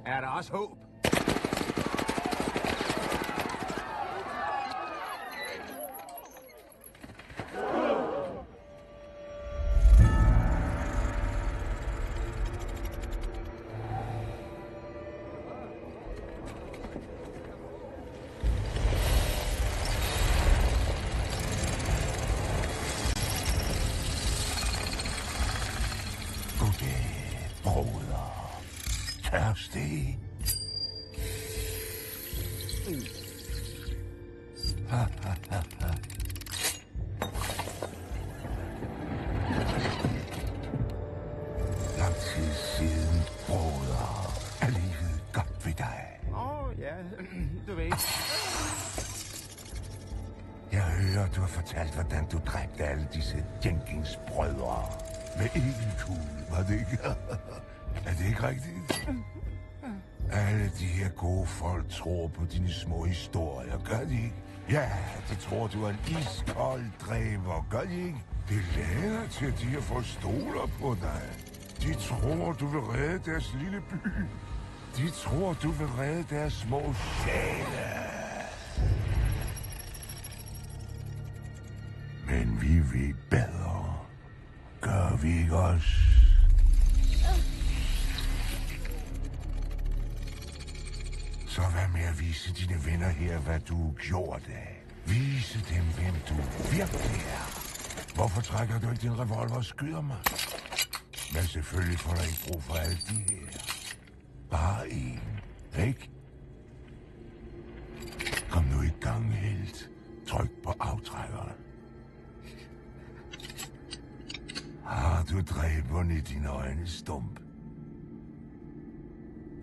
Er der også håb? Goddag, broder. Tørstig? Lang tid siden, broder. Er livet godt ved dig? Ja, du ved. Jeg hører, du har fortalt, hvordan du dræbte alle disse Jenkins-brødre. Med en kugle, var det ikke? Er det ikke rigtigt? Alle de her gode folk tror på dine små historier, gør de ikke? Ja, de tror, du er en iskold dræber, gør de ikke? Det lader til, at de her folk stoler på dig. De tror, du vil redde deres lille by. De tror, du vil redde deres små sjæle. Men vi ved bedre. Gør vi ikke også? Så vær med at vise dine venner her, hvad du gjorde af. Vise dem, hvem du virkelig er. Hvorfor trækker du ikke din revolver og skyder mig? Men selvfølgelig får du ikke brug for alle de her. Bare en, ikke? Kom nu i gang, helt. Tryk på aftrækkeren. Har du dræberen i dine øjne, Stump?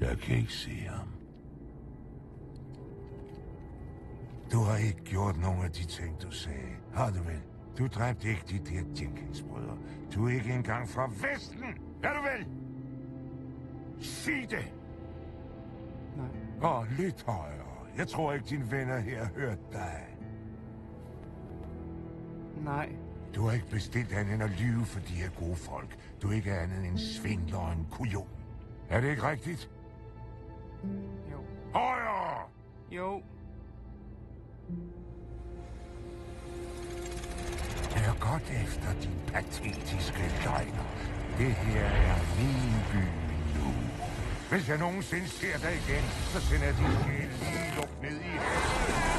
Jeg kan ikke se ham. Du har ikke gjort nogen af de ting, du sagde. Har du vel? Du dræbte ikke de der Jenkins-brødre. Du er ikke engang fra Vesten. Er du vel? Sig det! Nej. Lidt højere. Jeg tror ikke, dine venner her har hørt dig. Nej. Du har ikke bestilt andet end at lyve for de her gode folk. Du er ikke andet end en svindler og en kujon. Er det ikke rigtigt? Jo. Højere! Jo. Hør godt efter, din patetiske løgner. Det her er min by nu. Hvis jeg nogensinde ser dig igen, så sender jeg din sjæl lige luft ned i helvede.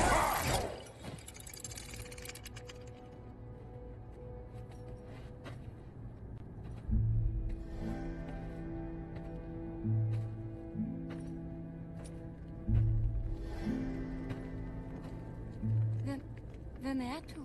Hvem er du?